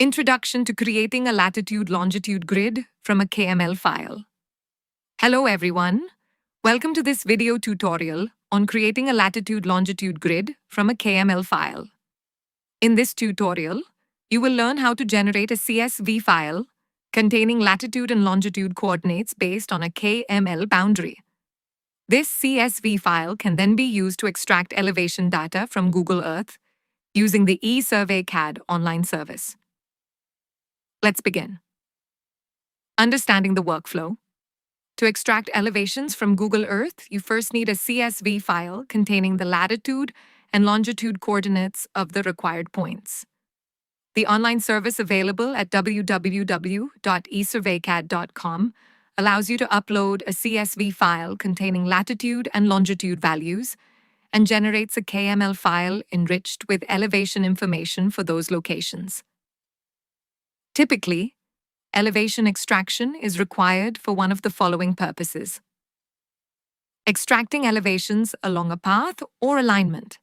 Introduction to creating a latitude-longitude grid from a KML file. Hello everyone. Welcome to this video tutorial on creating a latitude-longitude grid from a KML file. In this tutorial, you will learn how to generate a CSV file containing latitude and longitude coordinates based on a KML boundary. This CSV file can then be used to extract elevation data from Google Earth using the ESurveyCAD online service. Let's begin. Understanding the workflow. To extract elevations from Google Earth, you first need a CSV file containing the latitude and longitude coordinates of the required points. The online service available at www.ESurveyCAD.com allows you to upload a CSV file containing latitude and longitude values and generates a KML file enriched with elevation information for those locations. Typically, elevation extraction is required for one of the following purposes: extracting elevations along a path or alignment,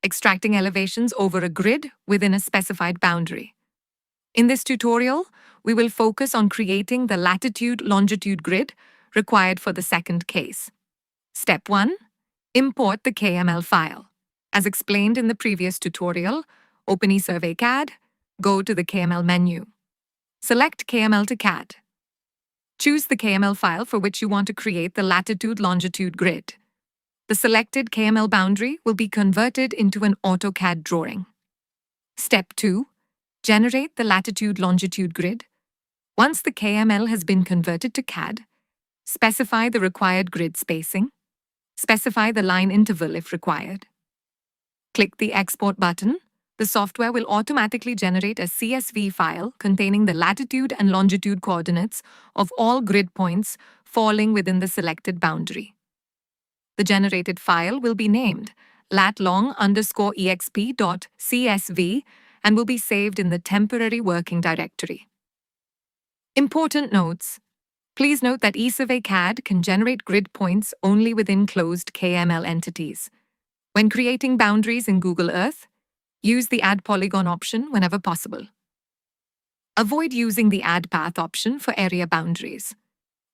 extracting elevations over a grid within a specified boundary. In this tutorial, we will focus on creating the latitude-longitude grid required for the second case. Step 1. Import the KML file. As explained in the previous tutorial, open ESurveyCAD, go to the KML menu. Select KML to CAD. Choose the KML file for which you want to create the latitude-longitude grid. The selected KML boundary will be converted into an AutoCAD drawing. Step 2. Generate the latitude-longitude grid. Once the KML has been converted to CAD, specify the required grid spacing. Specify the line interval if required. Click the Export button. The software will automatically generate a CSV file containing the latitude and longitude coordinates of all grid points falling within the selected boundary. The generated file will be named latlong_exp.csv and will be saved in the temporary working directory. Important notes. Please note that ESurveyCAD can generate grid points only within closed KML entities. When creating boundaries in Google Earth, use the Add Polygon option whenever possible. Avoid using the Add Path option for area boundaries.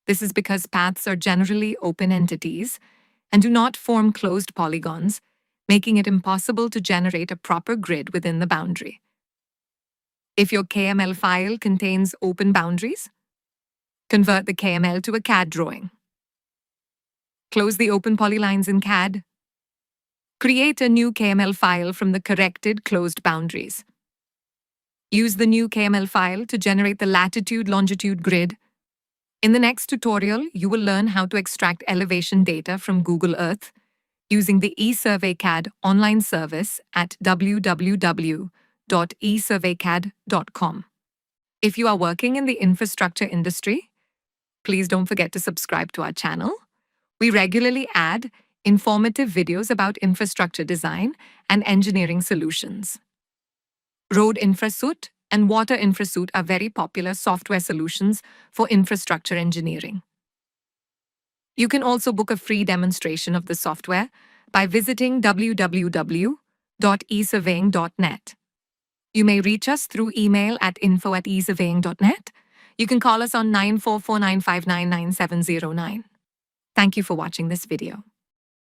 This is because paths are generally open entities and do not form closed polygons, making it impossible to generate a proper grid within the boundary. If your KML file contains open boundaries, convert the KML to a CAD drawing. Close the open polylines in CAD. Create a new KML file from the corrected closed boundaries. Use the new KML file to generate the latitude-longitude grid. In the next tutorial, you will learn how to extract elevation data from Google Earth using the ESurveyCAD online service at www.ESurveyCAD.com. If you are working in the infrastructure industry, please don't forget to subscribe to our channel. We regularly add informative videos about infrastructure design and engineering solutions. Road InfraSuite and Water InfraSuite are very popular software solutions for infrastructure engineering. You can also book a free demonstration of the software by visiting www.esurveying.net. You may reach us through email at info@esurveying.net. You can call us on 9449599709. Thank you for watching this video.